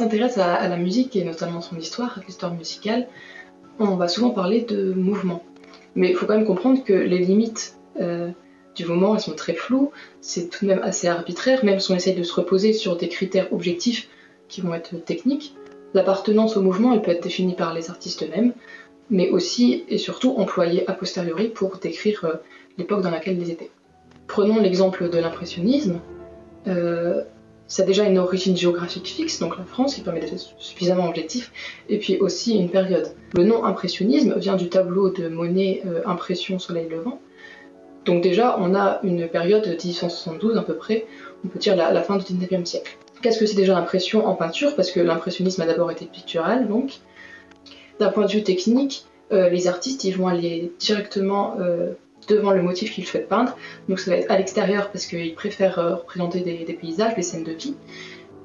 s'intéresse à la musique et notamment son histoire, l'histoire musicale, on va souvent parler de mouvement. Mais il faut quand même comprendre que les limites du mouvement, elles sont très floues, c'est tout de même assez arbitraire, même si on essaye de se reposer sur des critères objectifs qui vont être techniques. L'appartenance au mouvement, elle peut être définie par les artistes eux-mêmes, mais aussi et surtout employée a posteriori pour décrire l'époque dans laquelle ils étaient. Prenons l'exemple de l'impressionnisme. Ça a déjà une origine géographique fixe, donc la France, qui permet d'être suffisamment objectif, et puis aussi une période. Le nom impressionnisme vient du tableau de Monet Impression Soleil Levant. Donc déjà, on a une période de 1872 à peu près, on peut dire la fin du 19e siècle. Qu'est-ce que c'est déjà l'impression en peinture? Parce que l'impressionnisme a d'abord été pictural, donc. D'un point de vue technique, les artistes ils vont aller directement devant le motif qu'ils souhaitent peindre. Donc ça va être à l'extérieur parce qu'ils préfèrent représenter des paysages, des scènes de vie.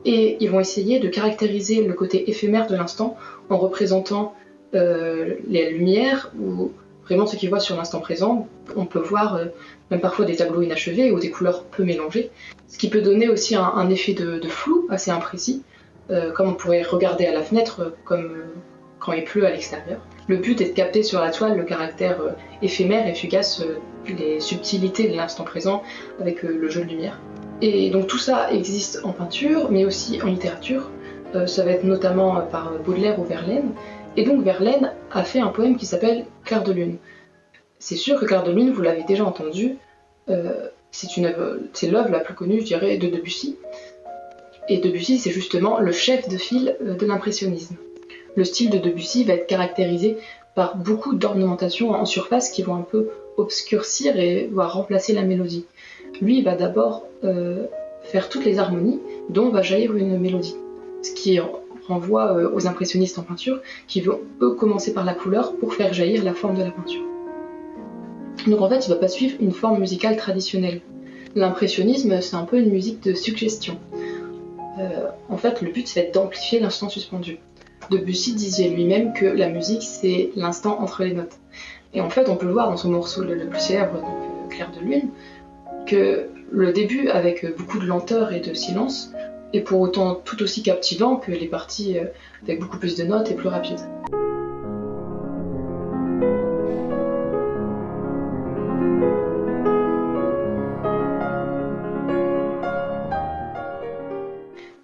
Et ils vont essayer de caractériser le côté éphémère de l'instant en représentant les lumières ou vraiment ce qu'ils voient sur l'instant présent. On peut voir même parfois des tableaux inachevés ou des couleurs peu mélangées, ce qui peut donner aussi un effet de flou assez imprécis, comme on pourrait regarder à la fenêtre comme quand il pleut à l'extérieur. Le but est de capter sur la toile le caractère éphémère et fugace, les subtilités de l'instant présent avec le jeu de lumière. Et donc tout ça existe en peinture, mais aussi en littérature. Ça va être notamment par Baudelaire ou Verlaine. Et donc Verlaine a fait un poème qui s'appelle Clair de lune. C'est sûr que Clair de lune, vous l'avez déjà entendu, c'est l'œuvre la plus connue, je dirais, de Debussy. Et Debussy, c'est justement le chef de file de l'impressionnisme. Le style de Debussy va être caractérisé par beaucoup d'ornementations en surface qui vont un peu obscurcir et voire remplacer la mélodie. Lui, il va d'abord faire toutes les harmonies dont va jaillir une mélodie. Ce qui renvoie aux impressionnistes en peinture qui vont eux commencer par la couleur pour faire jaillir la forme de la peinture. Donc en fait, il ne va pas suivre une forme musicale traditionnelle. L'impressionnisme, c'est un peu une musique de suggestion. En fait, le but, c'est d'amplifier l'instant suspendu. Debussy disait lui-même que la musique, c'est l'instant entre les notes. Et en fait, on peut le voir dans son morceau le plus célèbre, donc Clair de lune, que le début, avec beaucoup de lenteur et de silence, est pour autant tout aussi captivant que les parties avec beaucoup plus de notes et plus rapides.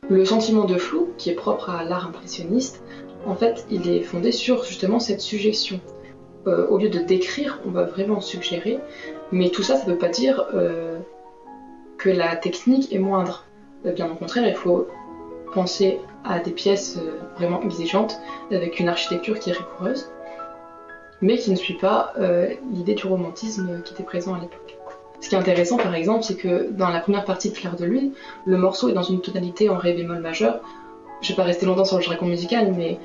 Le sentiment de flou, qui est propre à l'art impressionniste, en fait, il est fondé sur justement cette suggestion. Au lieu de décrire, on va vraiment suggérer, mais tout ça, ça ne veut pas dire que la technique est moindre. Bien au contraire, il faut penser à des pièces vraiment exigeantes, avec une architecture qui est rigoureuse, mais qui ne suit pas l'idée du romantisme qui était présent à l'époque. Ce qui est intéressant par exemple, c'est que dans la première partie de Clair de lune, le morceau est dans une tonalité en ré bémol majeur. Je ne vais pas rester longtemps sur le jargon musical, mais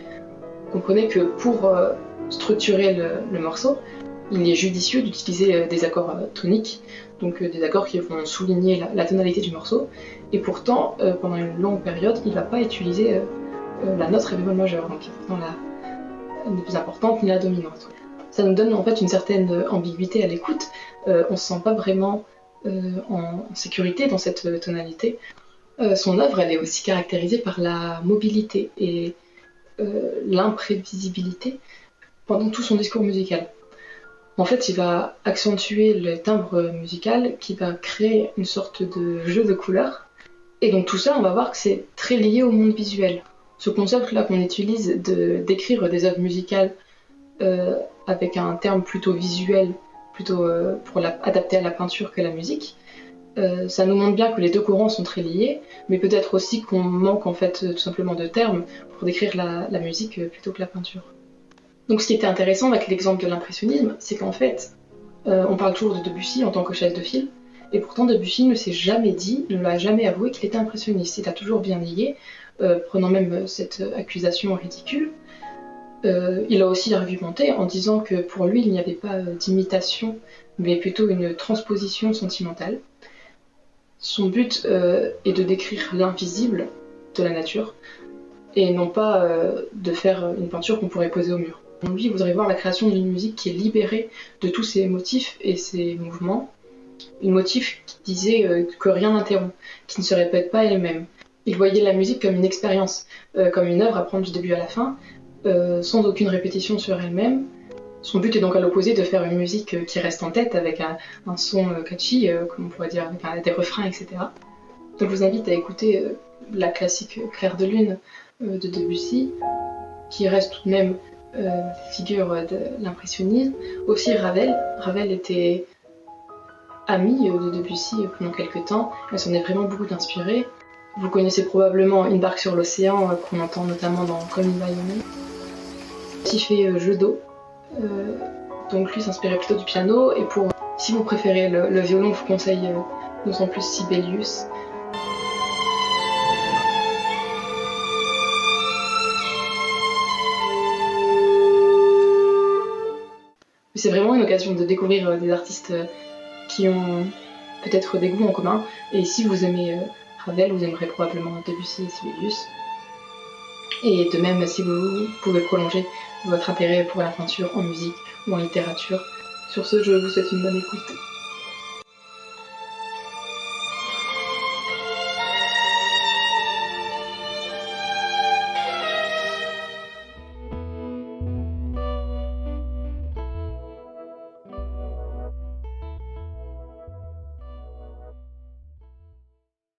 comprenez que pour structurer le morceau, il est judicieux d'utiliser des accords toniques, donc des accords qui vont souligner la tonalité du morceau, et pourtant, pendant une longue période, il ne va pas utiliser la note ré bémol majeur, donc qui est pourtant la plus importante, ni la dominante. Ça nous donne en fait une certaine ambiguïté à l'écoute, on ne se sent pas vraiment en sécurité dans cette tonalité. Son œuvre, elle est aussi caractérisée par la mobilité et l'imprévisibilité pendant tout son discours musical. En fait, il va accentuer le timbre musical qui va créer une sorte de jeu de couleurs. Et donc tout ça, on va voir que c'est très lié au monde visuel. Ce concept-là qu'on utilise de décrire des œuvres musicales avec un terme plutôt visuel, plutôt adapté à la peinture que la musique, ça nous montre bien que les deux courants sont très liés, mais peut-être aussi qu'on manque en fait tout simplement de termes pour décrire la musique plutôt que la peinture. Donc ce qui était intéressant avec l'exemple de l'impressionnisme, c'est qu'en fait, on parle toujours de Debussy en tant que chef de file, et pourtant Debussy ne s'est jamais dit, ne l'a jamais avoué qu'il était impressionniste. Il a toujours bien nié, prenant même cette accusation ridicule. Il a aussi argumenté en disant que pour lui, il n'y avait pas d'imitation, mais plutôt une transposition sentimentale. Son but est de décrire l'invisible de la nature, et non pas de faire une peinture qu'on pourrait poser au mur. Lui, il voudrait voir la création d'une musique qui est libérée de tous ses motifs et ses mouvements, une motif qui disait que rien n'interrompt, qui ne se répète pas elle-même. Il voyait la musique comme une expérience, comme une œuvre à prendre du début à la fin, sans aucune répétition sur elle-même. Son but est donc à l'opposé de faire une musique qui reste en tête avec un son catchy, comme on pourrait dire, avec des refrains, etc. Donc je vous invite à écouter la classique Clair de Lune de Debussy, qui reste tout de même figure de l'impressionnisme. Aussi Ravel. Ravel était ami de Debussy pendant quelques temps. Elle s'en est vraiment beaucoup inspirée. Vous connaissez probablement Une barque sur l'océan, qu'on entend notamment dans Call Me By Your Name. Il fait jeu d'eau. Donc lui s'inspirait plutôt du piano. Et si vous préférez le violon, je vous conseille d'autant plus Sibelius. C'est vraiment une occasion de découvrir des artistes qui ont peut-être des goûts en commun. Et si vous aimez Ravel, vous aimerez probablement Debussy et Sibelius. Et de même, si vous pouvez prolonger votre intérêt pour la peinture en musique ou en littérature. Sur ce, je vous souhaite une bonne écoute.